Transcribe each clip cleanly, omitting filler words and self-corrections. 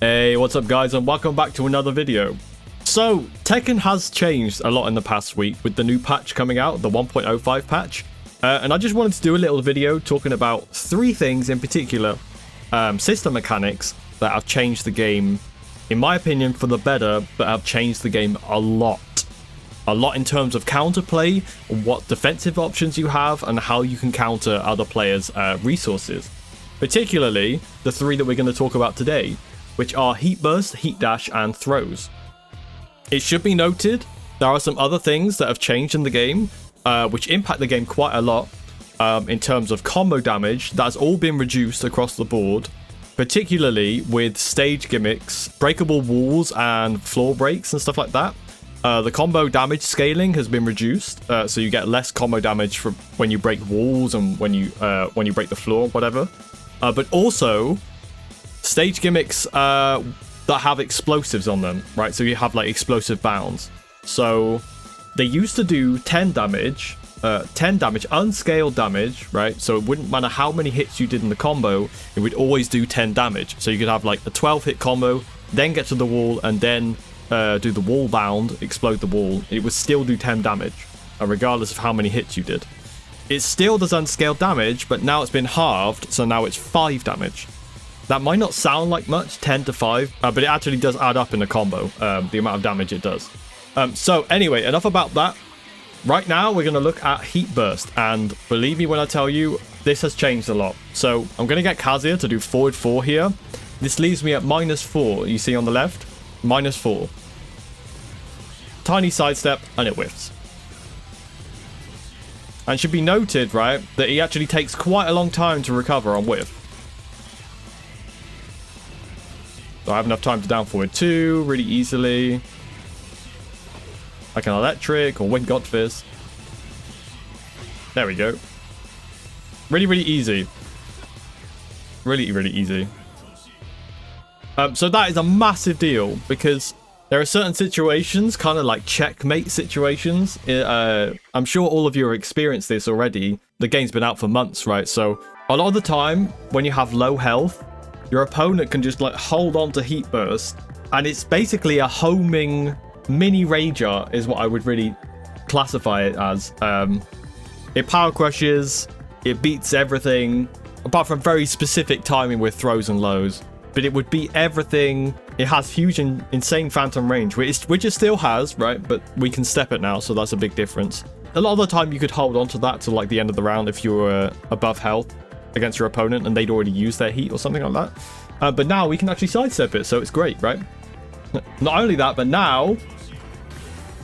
Hey, what's up guys, and welcome back to another video. So, Tekken has changed a lot in the past week with the new patch coming out, the 1.05 patch. And I just wanted to do a little video talking about three things in particular, system mechanics that have changed the game, in my opinion, for the better, but have changed the game a lot. A lot in terms of counterplay, what defensive options you have, and how you can counter other players' resources. Particularly, the three that we're going to talk about today, which are Heat Burst, Heat Dash, and Throws. It should be noted, there are some other things that have changed in the game, which impact the game quite a lot. In terms of combo damage, that's all been reduced across the board, particularly with stage gimmicks, breakable walls, and floor breaks and stuff like that. The combo damage scaling has been reduced, so you get less combo damage from when you break walls and when you break the floor, whatever. But also, stage gimmicks that have explosives on them, right? So you have like explosive bounds. So they used to do 10 damage, unscaled damage, right? So it wouldn't matter how many hits you did in the combo, it would always do 10 damage. So you could have like a 12 hit combo, then get to the wall, and then do the wall bound, explode the wall. It would still do 10 damage, regardless of how many hits you did. It still does unscaled damage, but now it's been halved, so now it's 5 damage. That might not sound like much, 10 to 5, but it actually does add up in a combo, the amount of damage it does. So anyway, enough about that. Right now, we're going to look at Heat Burst, and believe me when I tell you, this has changed a lot. So I'm going to get Kazuya to do forward 4 here. This leaves me at -4, you see on the left? -4. Tiny sidestep, and it whiffs. And it should be noted, right, that he actually takes quite a long time to recover on whiff. So I have enough time to down forward 2 really easily. Like an electric or wind god fist. There we go. Really, really easy. Really, really easy. So that is a massive deal because there are certain situations, kind of like checkmate situations. I'm sure all of you have experienced this already. The game's been out for months, right? So a lot of the time when you have low health, your opponent can just like hold on to Heat Burst, and it's basically a homing mini rager is what I would really classify it as. It power crushes, it beats everything, apart from very specific timing with throws and lows. But it would beat everything. It has huge and insane phantom range, which it still has, right? But we can step it now, so that's a big difference. A lot of the time you could hold on to that to like the end of the round if you were above health against your opponent and they'd already used their heat or something like that. But now we can actually sidestep it, so it's great, right? Not only that, but now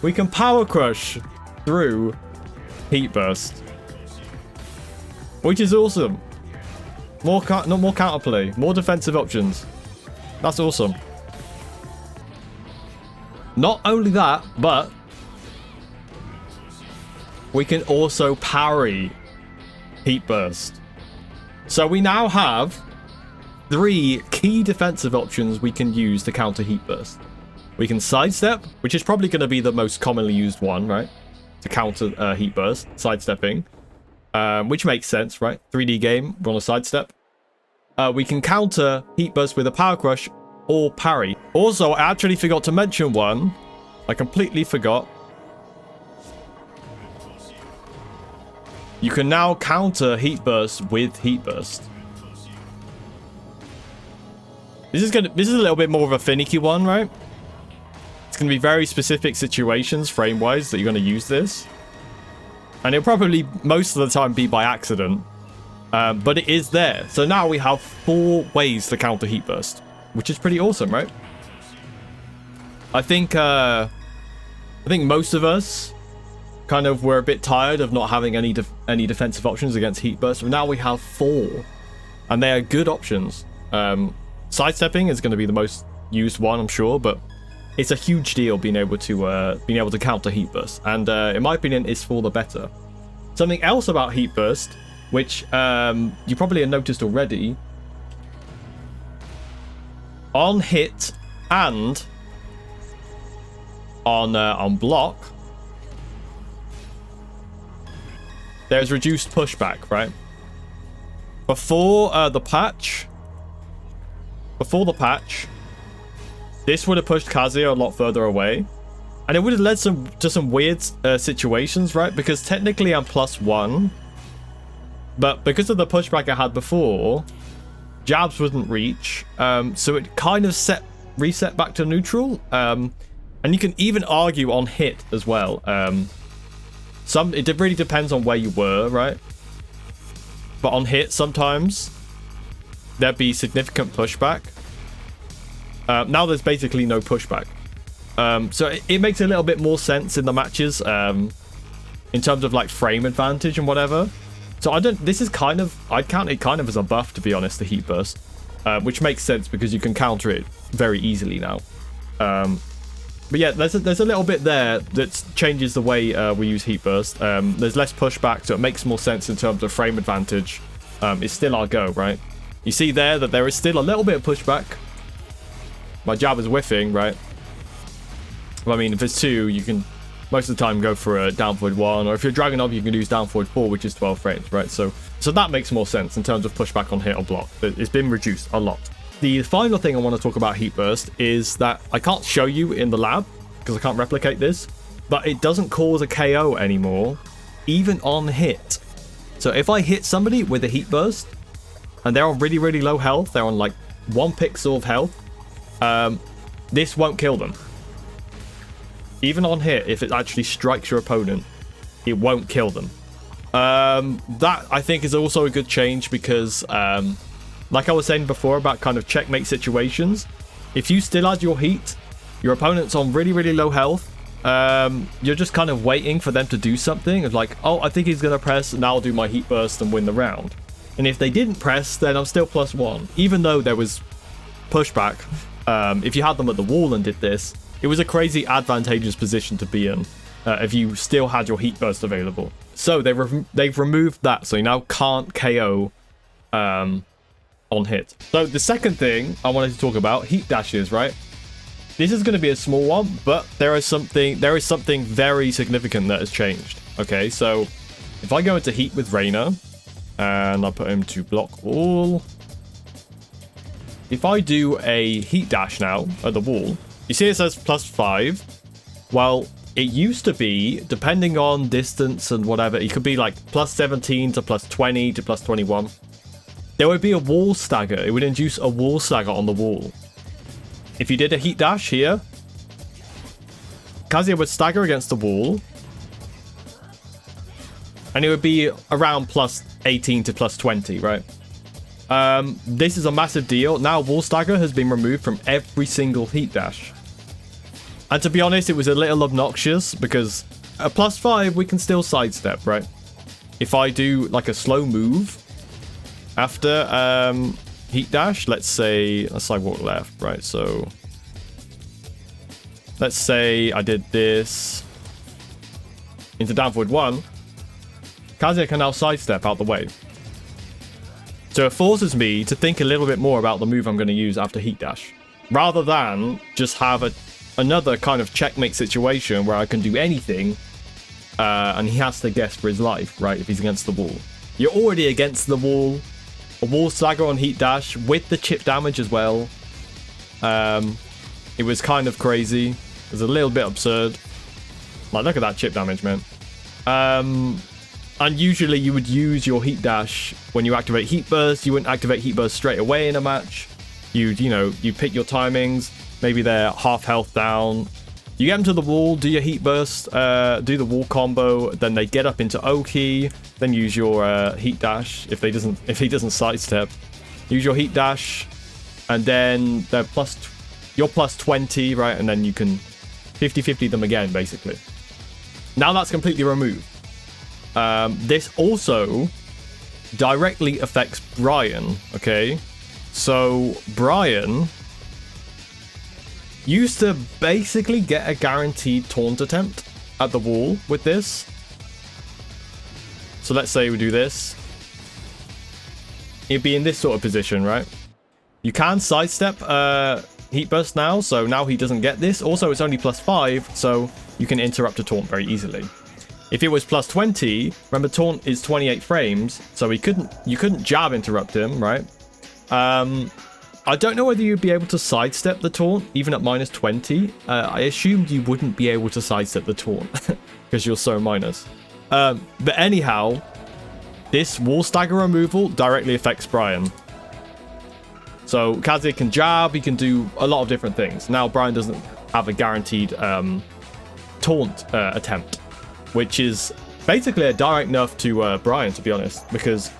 we can power crush through Heat Burst, which is awesome. Not more counterplay, more defensive options. That's awesome. Not only that, but we can also parry Heat Burst. So we now have 3 key defensive options we can use to counter Heat Burst. We can sidestep, which is probably going to be the most commonly used one, right? To counter Heat Burst, sidestepping. Which makes sense, right? 3D game, we're on a sidestep. We can counter Heat Burst with a Power Crush or parry. Also, I actually forgot to mention one. I completely forgot. You can now counter Heat Burst with Heat Burst. This is a little bit more of a finicky one, right? It's going to be very specific situations, frame-wise, that you're going to use this. And it'll probably, most of the time, be by accident. But it is there. So now we have 4 ways to counter Heat Burst, which is pretty awesome, right? I think most of us kind of were a bit tired of not having any defensive options against Heat Burst. But now we have 4, and they are good options. Sidestepping is going to be the most used one, I'm sure, but it's a huge deal being able to counter Heat Burst, and in my opinion, it's for the better. Something else about Heat Burst, which you probably have noticed already, on hit and on block, there's reduced pushback, right? Before the patch, this would have pushed Kazuya a lot further away. And it would have led to some weird situations, right? Because technically I'm +1. But because of the pushback I had before, jabs wouldn't reach. So it kind of reset back to neutral. And you can even argue on hit as well. It really depends on where you were, right? But on hit, sometimes there'd be significant pushback. Now there's basically no pushback. So it makes a little bit more sense in the matches in terms of like frame advantage and whatever. So I'd count it kind of as a buff, to be honest, the heat burst, which makes sense because you can counter it very easily now. But yeah, there's a little bit there that changes the way we use heat burst. There's less pushback, so it makes more sense in terms of frame advantage. It's still our go, right? You see there that there is still a little bit of pushback. My jab is whiffing, right? Well, I mean, if it's 2, you can most of the time go for a down forward 1, or if you're dragging up, you can use down forward 4, which is 12 frames, right? So that makes more sense in terms of pushback on hit or block. It's been reduced a lot. The final thing I want to talk about heat burst is that I can't show you in the lab because I can't replicate this, but it doesn't cause a KO anymore, even on hit. So if I hit somebody with a heat burst and they're on really, really low health, they're on like 1 pixel of health, this won't kill them. Even on hit, if it actually strikes your opponent, it won't kill them. That, I think, is also a good change because, like I was saying before about kind of checkmate situations, if you still add your heat, your opponent's on really, really low health, you're just kind of waiting for them to do something. It's like, oh, I think he's going to press, and now I'll do my heat burst and win the round. And if they didn't press, then I'm still +1. Even though there was pushback, if you had them at the wall and did this, it was a crazy advantageous position to be in if you still had your heat burst available. So they've removed that, so you now can't KO on hit. So the second thing I wanted to talk about, heat dashes, right? This is going to be a small one, but there is something very significant that has changed. Okay, so if I go into heat with Reina and I put him to block all, if I do a heat dash now at the wall, you see it says +5. Well, it used to be, depending on distance and whatever, it could be like +17 to +20 to +21. There would be a wall stagger. It would induce a wall stagger on the wall. If you did a heat dash here, Kazuya would stagger against the wall, and it would be around +18 to +20, right? This is a massive deal. Now wall stagger has been removed from every single heat dash. And to be honest, it was a little obnoxious because at +5 we can still sidestep, right? If I do like a slow move after heat dash, let's say walk left, right? So let's say I did this into down forward 1, Kazuya can now sidestep out the way. So it forces me to think a little bit more about the move I'm going to use after heat dash, rather than just have another kind of checkmate situation where I can do anything and he has to guess for his life, right, if he's against the wall. You're already against the wall. A wall stagger on heat dash with the chip damage as well. It was kind of crazy. It was a little bit absurd. Like, look at that chip damage, man. And usually you would use your heat dash when you activate heat burst. You wouldn't activate heat burst straight away in a match. You pick your timings. Maybe they're half health down. You get them to the wall, do your heat burst, do the wall combo, then they get up into O key, then use your heat dash if he doesn't sidestep. Use your heat dash, and then they're you're +20, right? And then you can 50-50 them again, basically. Now that's completely removed. This also directly affects Brian, okay? So Brian used to basically get a guaranteed taunt attempt at the wall with this. So let's say we do this. It'd be in this sort of position, right? You can sidestep heat burst now, so now he doesn't get this. Also, it's only +5, so you can interrupt a taunt very easily. If it was +20, remember taunt is 28 frames, so you couldn't jab interrupt him, right? I don't know whether you'd be able to sidestep the taunt, even at -20. I assumed you wouldn't be able to sidestep the taunt, because you're so minus. But anyhow, this wall stagger removal directly affects Brian. So Kazuya can jab, he can do a lot of different things. Now Brian doesn't have a guaranteed taunt attempt, which is basically a direct nerf to Brian, to be honest, because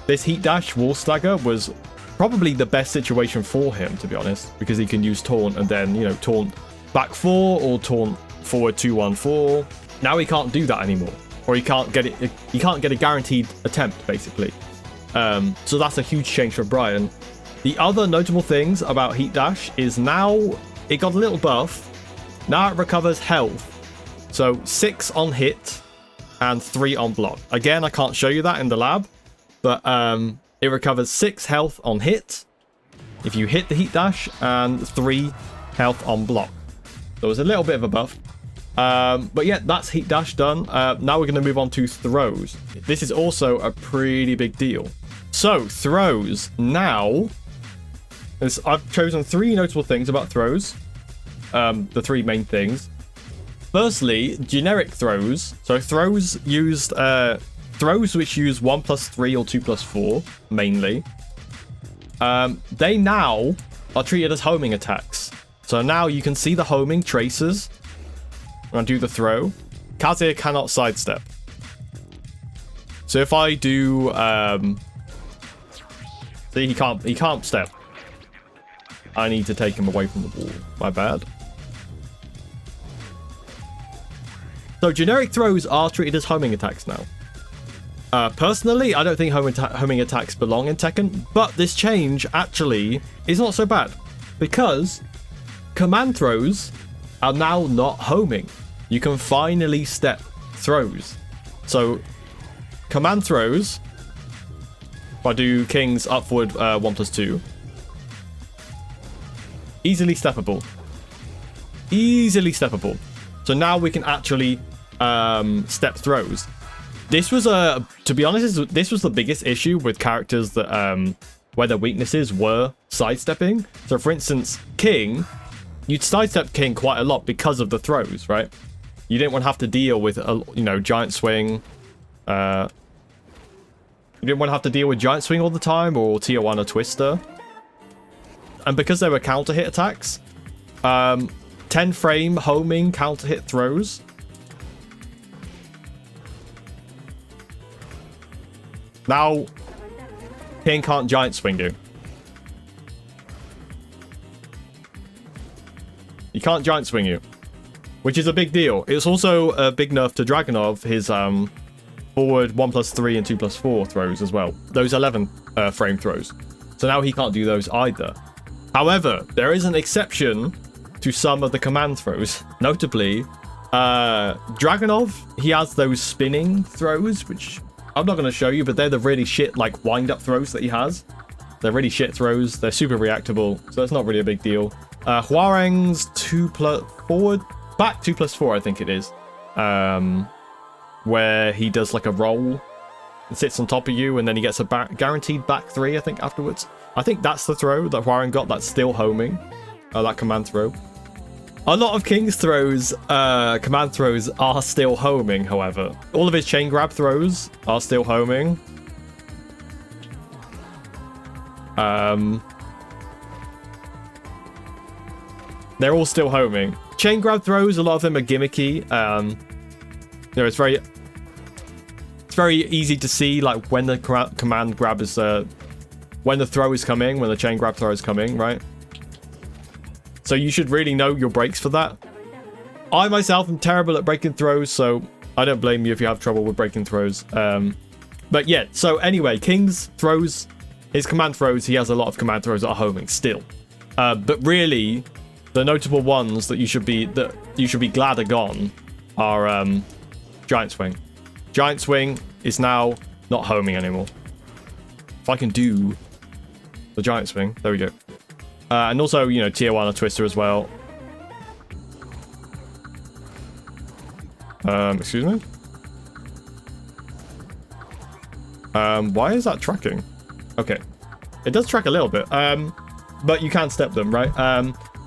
this heat dash wall stagger was probably the best situation for him, to be honest, because he can use taunt and then, you know, taunt back 4 or taunt forward 2-1-4. Now he can't do that anymore, or he can't get it. He can't get a guaranteed attempt, basically. So that's a huge change for Brian. The other notable things about heat dash is now it got a little buff. Now it recovers health, so 6 on hit and 3 on block. Again, I can't show you that in the lab, but it recovers 6 health on hit if you hit the heat dash and 3 health on block. So it's a little bit of a buff. But yeah, that's heat dash done. Now we're going to move on to throws. This is also a pretty big deal. So throws now. I've chosen 3 notable things about throws. The 3 main things. Firstly, generic throws. So throws used throws which use 1+3 or 2+4 mainly. They now are treated as homing attacks. So now you can see the homing traces. When I do the throw, Kazuya cannot sidestep. So if I do, see, he can't step. I need to take him away from the wall. My bad. So generic throws are treated as homing attacks now. Personally, I don't think homing attacks belong in Tekken, but this change actually is not so bad because command throws are now not homing. You can finally step throws. So command throws, if I do King's upward 1+2, easily steppable. Easily steppable. So now we can actually step throws. This was to be honest, this was the biggest issue with characters that where their weaknesses were sidestepping. So for instance, King, you'd sidestep King quite a lot because of the throws, right? You didn't want to have to deal with giant swing. You didn't want to have to deal with giant swing all the time or tier 1 or twister. And because they were counter hit attacks, 10 frame homing counter hit throws. Now, King can't giant swing you. He can't giant swing you, which is a big deal. It's also a big nerf to Dragunov, his forward 1+3 and 2+4 throws as well. Those 11 frame throws. So now he can't do those either. However, there is an exception to some of the command throws. Notably, Dragunov, he has those spinning throws, which I'm not going to show you, but they're the really shit, like, wind-up throws that he has. They're really shit throws. They're super reactable, so it's not really a big deal. Hwoarang's forward, back 2+4, I think it is. Where he does, like, a roll and sits on top of you, and then he gets a guaranteed back 3, I think, afterwards. I think that's the throw that Hwoarang got that's still homing. That command throw. A lot of King's throws, command throws, are still homing, however. All of his chain grab throws are still homing. They're all still homing. Chain grab throws, a lot of them are gimmicky. It's very easy to see, like, when the command grab is, when the throw is coming, when the chain grab throw is coming, right? So you should really know your breaks for that. I myself am terrible at breaking throws, so I don't blame you if you have trouble with breaking throws. But yeah, so anyway, King's throws, his command throws, he has a lot of command throws that are homing still. But really, the notable ones that you should be glad are gone are Giant Swing. Giant Swing is now not homing anymore. If I can do the Giant Swing, there we go. And also, tier 1 or twister as well. Excuse me? Why is that tracking? Okay. It does track a little bit. but you can step them, right?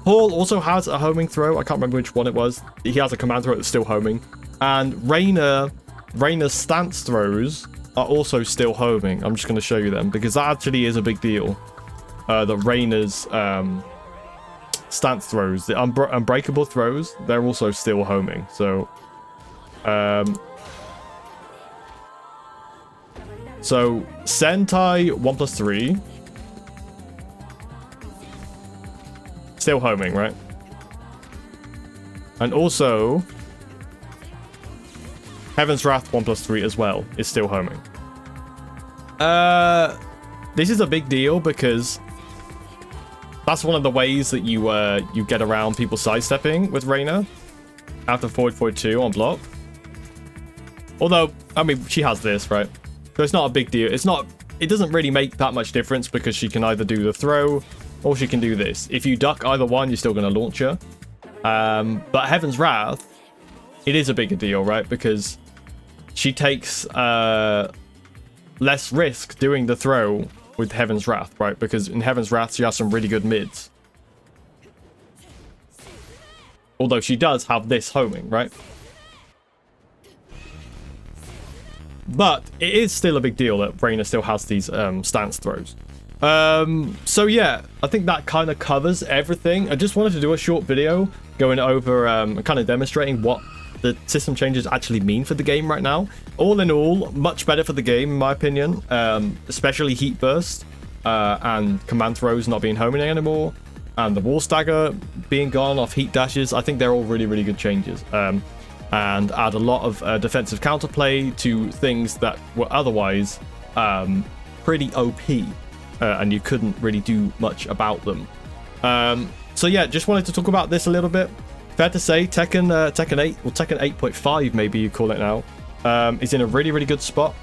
Paul also has a homing throw. I can't remember which one it was. He has a command throw that's still homing. And Reyna's stance throws are also still homing. I'm just going to show you them because that actually is a big deal. That Reyna's stance throws, the unbreakable throws, they're also still homing. So, Sentai 1+3 still homing, right? And also Heaven's Wrath 1+3 as well is still homing. This is a big deal because that's one of the ways that you get around people sidestepping with Reyna after forward 2 on block. Although, I mean, she has this, right? So it's not a big deal. It doesn't really make that much difference because she can either do the throw or she can do this. If you duck either one, you're still going to launch her. But Heaven's Wrath, it is a bigger deal, right? Because she takes less risk doing the throw with Heaven's Wrath, right? Because in Heaven's Wrath, she has some really good mids. Although she does have this homing, right? But it is still a big deal that Reyna still has these stance throws. So yeah, I think that kind of covers everything. I just wanted to do a short video going over kind of demonstrating what the system changes actually mean for the game right now. All in all, much better for the game in my opinion, especially Heat Burst and command throws not being homing anymore, and the wall stagger being gone off heat dashes. I think they're all really, really good changes. And add a lot of defensive counterplay to things that were otherwise pretty OP. And you couldn't really do much about them. So yeah, just wanted to talk about this a little bit. Fair to say, Tekken 8, or Tekken 8.5 maybe you call it now, is in a really, really good spot.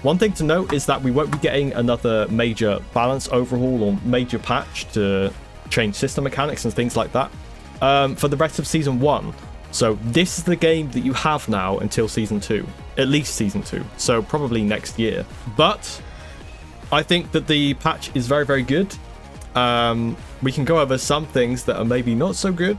One thing to note is that we won't be getting another major balance overhaul or major patch to change system mechanics and things like that for the rest of Season 1. So this is the game that you have now until Season 2, at least Season 2, so probably next year. But I think that the patch is very, very good. We can go over some things that are maybe not so good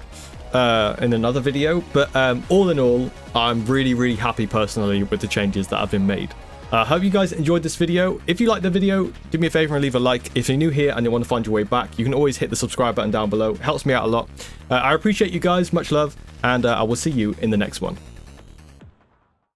in another video, but all in all, I'm really, really happy personally with the changes that have been made. I hope you guys enjoyed this video. If you liked the video, do me a favor and leave a like. If you're new here and you want to find your way back, you can always hit the subscribe button down below. It helps me out a lot. I appreciate you guys, much love, and I will see you in the next one.